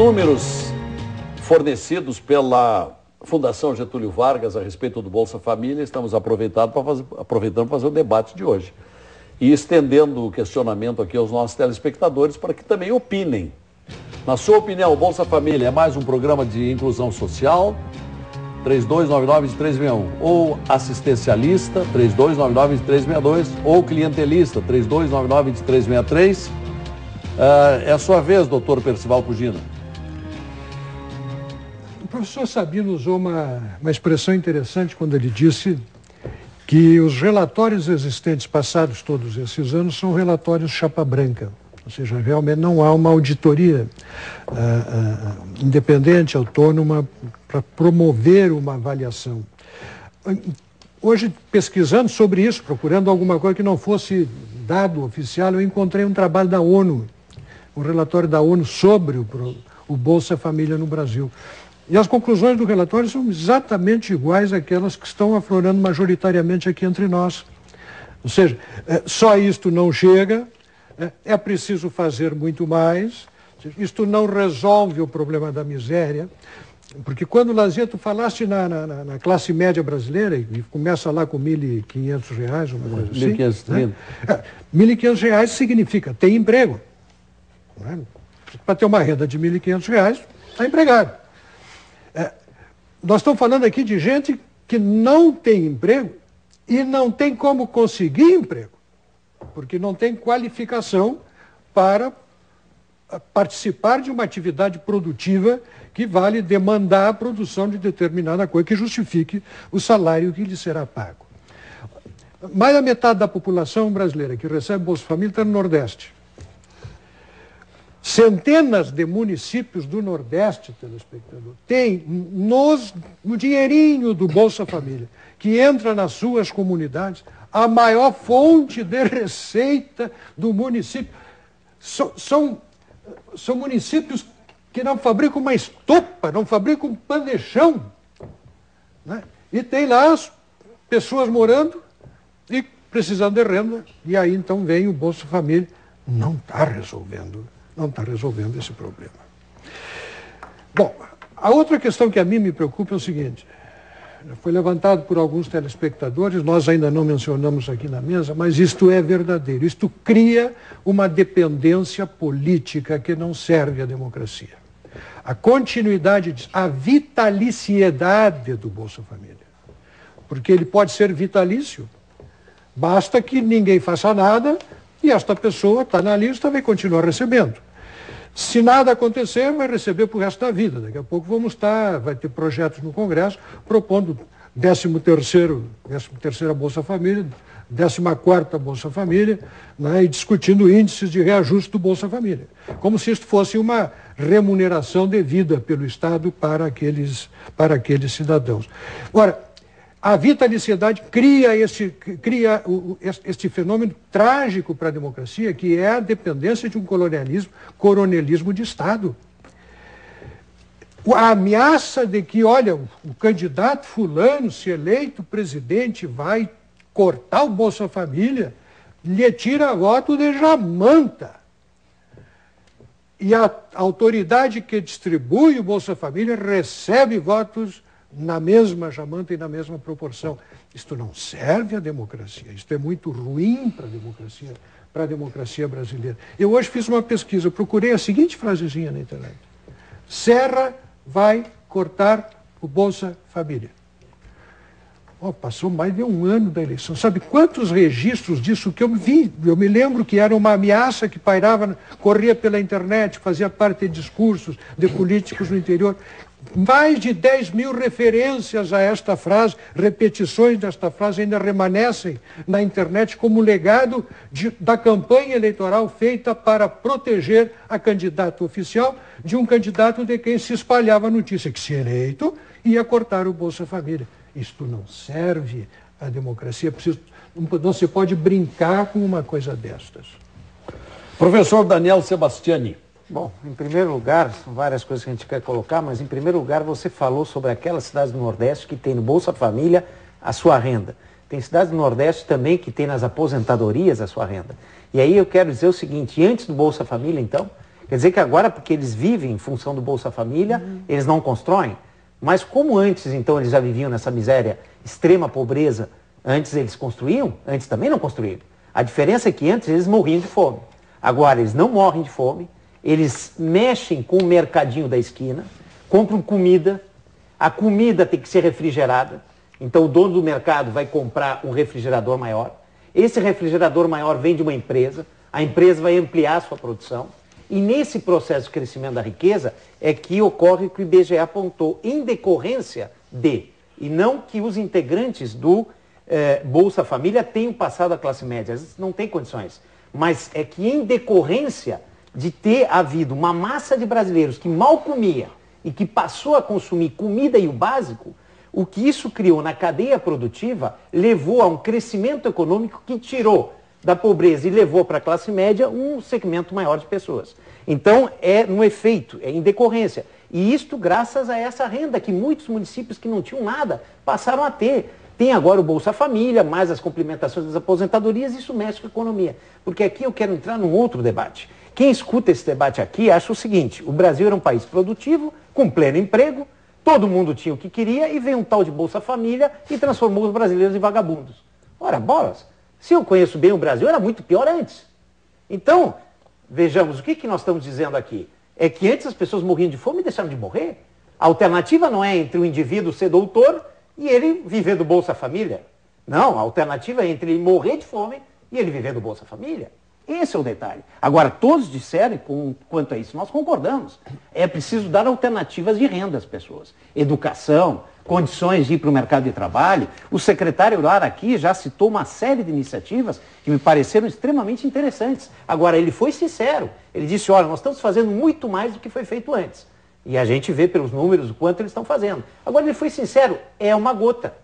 números fornecidos pela Fundação Getúlio Vargas a respeito do Bolsa Família, estamos aproveitando para fazer o debate de hoje. E estendendo o questionamento aqui aos nossos telespectadores para que também opinem. Na sua opinião, o Bolsa Família é mais um programa de inclusão social, 3299-2361, ou assistencialista, 3299-2362, ou clientelista, 3299-2363. É a sua vez, doutor Percival Cugino. O professor Sabino usou uma expressão interessante quando ele disse que os relatórios existentes passados todos esses anos são relatórios chapa branca. Ou seja, realmente não há uma auditoria independente, autônoma, para promover uma avaliação. Hoje, pesquisando sobre isso, procurando alguma coisa que não fosse dado oficial, eu encontrei um trabalho da ONU, um relatório da ONU sobre o Bolsa Família no Brasil. E as conclusões do relatório são exatamente iguais àquelas que estão aflorando majoritariamente aqui entre nós. Ou seja, só isto não chega, é preciso fazer muito mais, isto não resolve o problema da miséria, porque quando, Lazier, tu falaste na classe média brasileira, e começa lá com R$1.500, uma coisa assim. R$1.530. R$1.500 significa ter emprego. Para ter uma renda de R$1.500, está empregado. Nós estamos falando aqui de gente que não tem emprego e não tem como conseguir emprego, porque não tem qualificação para participar de uma atividade produtiva que vale demandar a produção de determinada coisa que justifique o salário que lhe será pago. Mais da metade da população brasileira que recebe Bolsa Família está no Nordeste. Centenas de municípios do Nordeste, telespectador, têm no dinheirinho do Bolsa Família, que entra nas suas comunidades, a maior fonte de receita do município. São municípios que não fabricam uma estopa, não fabricam um pano de chão, né? E tem lá as pessoas morando e precisando de renda, e aí então vem o Bolsa Família. Não está resolvendo esse problema. Bom, a outra questão que a mim me preocupa é o seguinte, foi levantado por alguns telespectadores, nós ainda não mencionamos aqui na mesa, mas isto é verdadeiro, isto cria uma dependência política que não serve à democracia. A continuidade, a vitaliciedade do Bolsa Família, porque ele pode ser vitalício, basta que ninguém faça nada e esta pessoa está na lista, vai continuar recebendo. Se nada acontecer, vai receber para o resto da vida. Daqui a pouco vai ter projetos no Congresso propondo 13ª Bolsa Família, 14ª Bolsa Família, né, e discutindo índices de reajuste do Bolsa Família. Como se isto fosse uma remuneração devida pelo Estado para aqueles cidadãos. Ora, a vitaliciedade cria este fenômeno trágico para a democracia, que é a dependência de um coronelismo de Estado. A ameaça de que, olha, o candidato fulano, se eleito presidente, vai cortar o Bolsa Família, lhe tira voto de jamanta. E a autoridade que distribui o Bolsa Família recebe votos na mesma jamanta e na mesma proporção. Isto não serve à democracia, isto é muito ruim para a democracia brasileira. Eu hoje fiz uma pesquisa, procurei a seguinte frasezinha na internet: Serra vai cortar o Bolsa Família. Passou mais de um ano da eleição. Sabe quantos registros disso que eu vi? Eu me lembro que era uma ameaça que pairava, corria pela internet, fazia parte de discursos de políticos no interior. Mais de 10.000 referências a esta frase, repetições desta frase ainda remanescem na internet como legado da campanha eleitoral feita para proteger a candidata oficial de um candidato de quem se espalhava a notícia que, se eleito, ia cortar o Bolsa Família. Isto não serve à democracia, não se pode brincar com uma coisa destas. Professor Daniel Sebastiani. Bom, em primeiro lugar, são várias coisas que a gente quer colocar, mas em primeiro lugar você falou sobre aquelas cidades do Nordeste que tem no Bolsa Família a sua renda. Tem cidades do Nordeste também que tem nas aposentadorias a sua renda. E aí eu quero dizer o seguinte, antes do Bolsa Família, então, Quer dizer que agora, porque eles vivem em função do Bolsa Família, eles não constroem? Mas como antes, então, eles já viviam nessa miséria, extrema pobreza, antes eles construíam, antes também não construíram. A diferença é que antes eles morriam de fome. Agora eles não morrem de fome, eles mexem com o mercadinho da esquina, compram comida, a comida tem que ser refrigerada, então o dono do mercado vai comprar um refrigerador maior, esse refrigerador maior vem de uma empresa, a empresa vai ampliar a sua produção, e nesse processo de crescimento da riqueza é que ocorre o que o IBGE apontou, em decorrência de, e não que os integrantes do Bolsa Família tenham passado à classe média, às vezes não tem condições, mas é que em decorrência de ter havido uma massa de brasileiros que mal comia e que passou a consumir comida e o básico, o que isso criou na cadeia produtiva levou a um crescimento econômico que tirou da pobreza e levou para a classe média um segmento maior de pessoas. Então, é no efeito, é em decorrência. E isto graças a essa renda que muitos municípios que não tinham nada passaram a ter. Tem agora o Bolsa Família, mais as complementações das aposentadorias, isso mexe com a economia. Porque aqui eu quero entrar num outro debate. Quem escuta esse debate aqui acha o seguinte, o Brasil era um país produtivo, com pleno emprego, todo mundo tinha o que queria e veio um tal de Bolsa Família e transformou os brasileiros em vagabundos. Ora, bolas! Se eu conheço bem o Brasil, era muito pior antes. Então, vejamos, o que nós estamos dizendo aqui? É que antes as pessoas morriam de fome e deixaram de morrer. A alternativa não é entre o indivíduo ser doutor e ele viver do Bolsa Família. Não, a alternativa é entre ele morrer de fome e ele viver do Bolsa Família. Esse é o detalhe. Agora, todos disseram, quanto a isso, nós concordamos. É preciso dar alternativas de renda às pessoas. Educação, condições de ir para o mercado de trabalho. O secretário Lara aqui já citou uma série de iniciativas que me pareceram extremamente interessantes. Agora, ele foi sincero. Ele disse, olha, nós estamos fazendo muito mais do que foi feito antes. E a gente vê pelos números o quanto eles estão fazendo. Agora, ele foi sincero, é uma gota.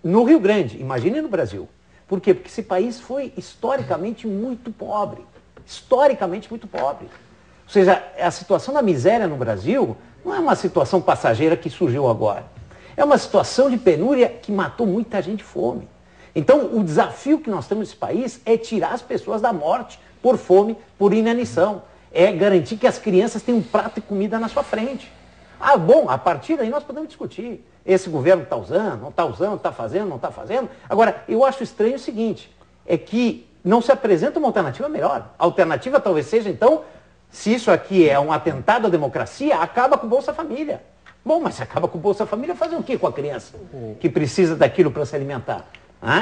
No Rio Grande, imagine no Brasil. Por quê? Porque esse país foi historicamente muito pobre. Historicamente muito pobre. Ou seja, a situação da miséria no Brasil não é uma situação passageira que surgiu agora. É uma situação de penúria que matou muita gente de fome. Então, o desafio que nós temos nesse país é tirar as pessoas da morte por fome, por inanição. É garantir que as crianças tenham um prato de comida na sua frente. Ah, bom, a partir daí nós podemos discutir. Esse governo está usando, não está usando, está fazendo, não está fazendo. Agora, eu acho estranho o seguinte, é que não se apresenta uma alternativa melhor. A alternativa talvez seja, então, se isso aqui é um atentado à democracia, acaba com o Bolsa Família. Bom, mas se acaba com o Bolsa Família, fazer o quê com a criança que precisa daquilo para se alimentar?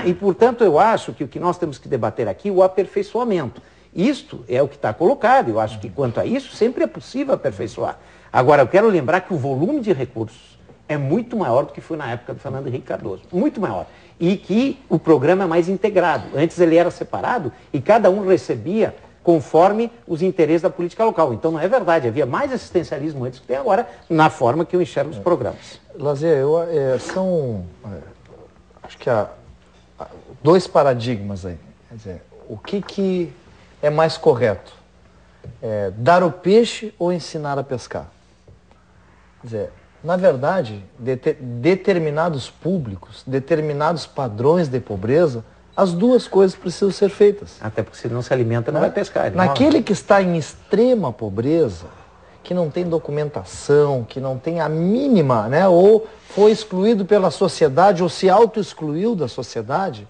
E, portanto, eu acho que o que nós temos que debater aqui é o aperfeiçoamento. Isto é o que está colocado. Eu acho que, quanto a isso, sempre é possível aperfeiçoar. Agora, eu quero lembrar que o volume de recursos é muito maior do que foi na época do Fernando Henrique Cardoso. Muito maior. E que o programa é mais integrado. Antes ele era separado e cada um recebia conforme os interesses da política local. Então não é verdade. Havia mais assistencialismo antes do que tem agora, na forma que eu enxergo os programas. Lazier, acho que há dois paradigmas aí. Quer dizer, o que é mais correto? Dar o peixe ou ensinar a pescar? Quer dizer, na verdade, determinados públicos, determinados padrões de pobreza, as duas coisas precisam ser feitas. Até porque se não se alimenta, não vai pescar. Naquele que está em extrema pobreza, que não tem documentação, que não tem a mínima, né, ou foi excluído pela sociedade, ou se auto-excluiu da sociedade,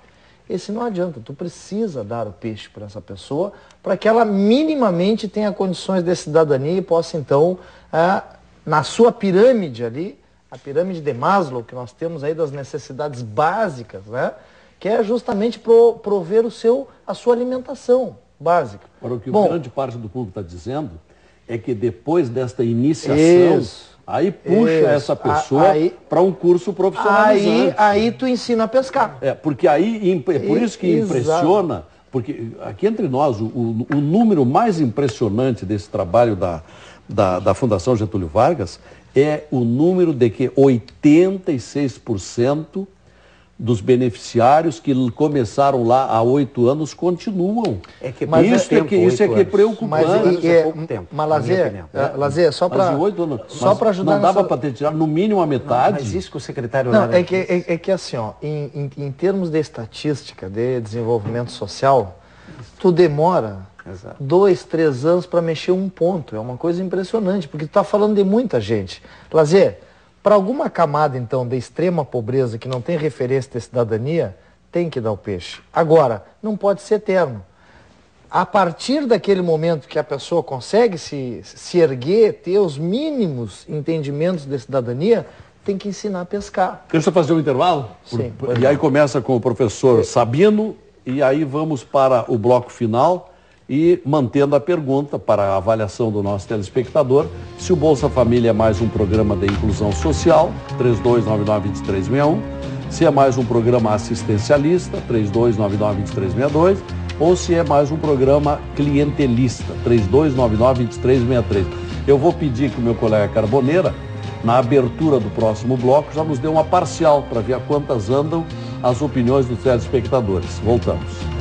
esse não adianta. Tu precisa dar o peixe para essa pessoa, para que ela minimamente tenha condições de cidadania e possa, então, na sua pirâmide ali, a pirâmide de Maslow, que nós temos aí das necessidades básicas, né? Que é justamente prover a sua alimentação básica. Para o que grande parte do público está dizendo é que depois desta iniciação, aí puxa essa pessoa para um curso profissionalizante. Aí tu ensina a pescar. Porque aí, é por isso que impressiona, porque aqui entre nós, o número mais impressionante desse trabalho da Fundação Getúlio Vargas é o número de que 86% dos beneficiários que começaram lá há 8 anos continuam. Isso é preocupante. Mas Lazier, só para ajudar... Não dava para ter tirado no mínimo a metade? Mas isso que o secretário... Não, é que assim, ó, em termos de estatística, de desenvolvimento social, tu demora Exato. 2, 3 anos para mexer um ponto. É uma coisa impressionante, porque tu está falando de muita gente. Lazer, para alguma camada, então, de extrema pobreza que não tem referência de cidadania, tem que dar o peixe. Agora, não pode ser eterno. A partir daquele momento que a pessoa consegue se erguer, ter os mínimos entendimentos de cidadania, tem que ensinar a pescar. Deixa eu fazer um intervalo? Sim, E aí começa com o professor Sabino, e aí vamos para o bloco final e mantendo a pergunta para a avaliação do nosso telespectador, se o Bolsa Família é mais um programa de inclusão social, 3299-2361, se é mais um programa assistencialista, 3299-2362, ou se é mais um programa clientelista, 3299-2363. Eu vou pedir que o meu colega Carboneira, na abertura do próximo bloco, já nos dê uma parcial para ver a quantas andam as opiniões dos telespectadores. Voltamos.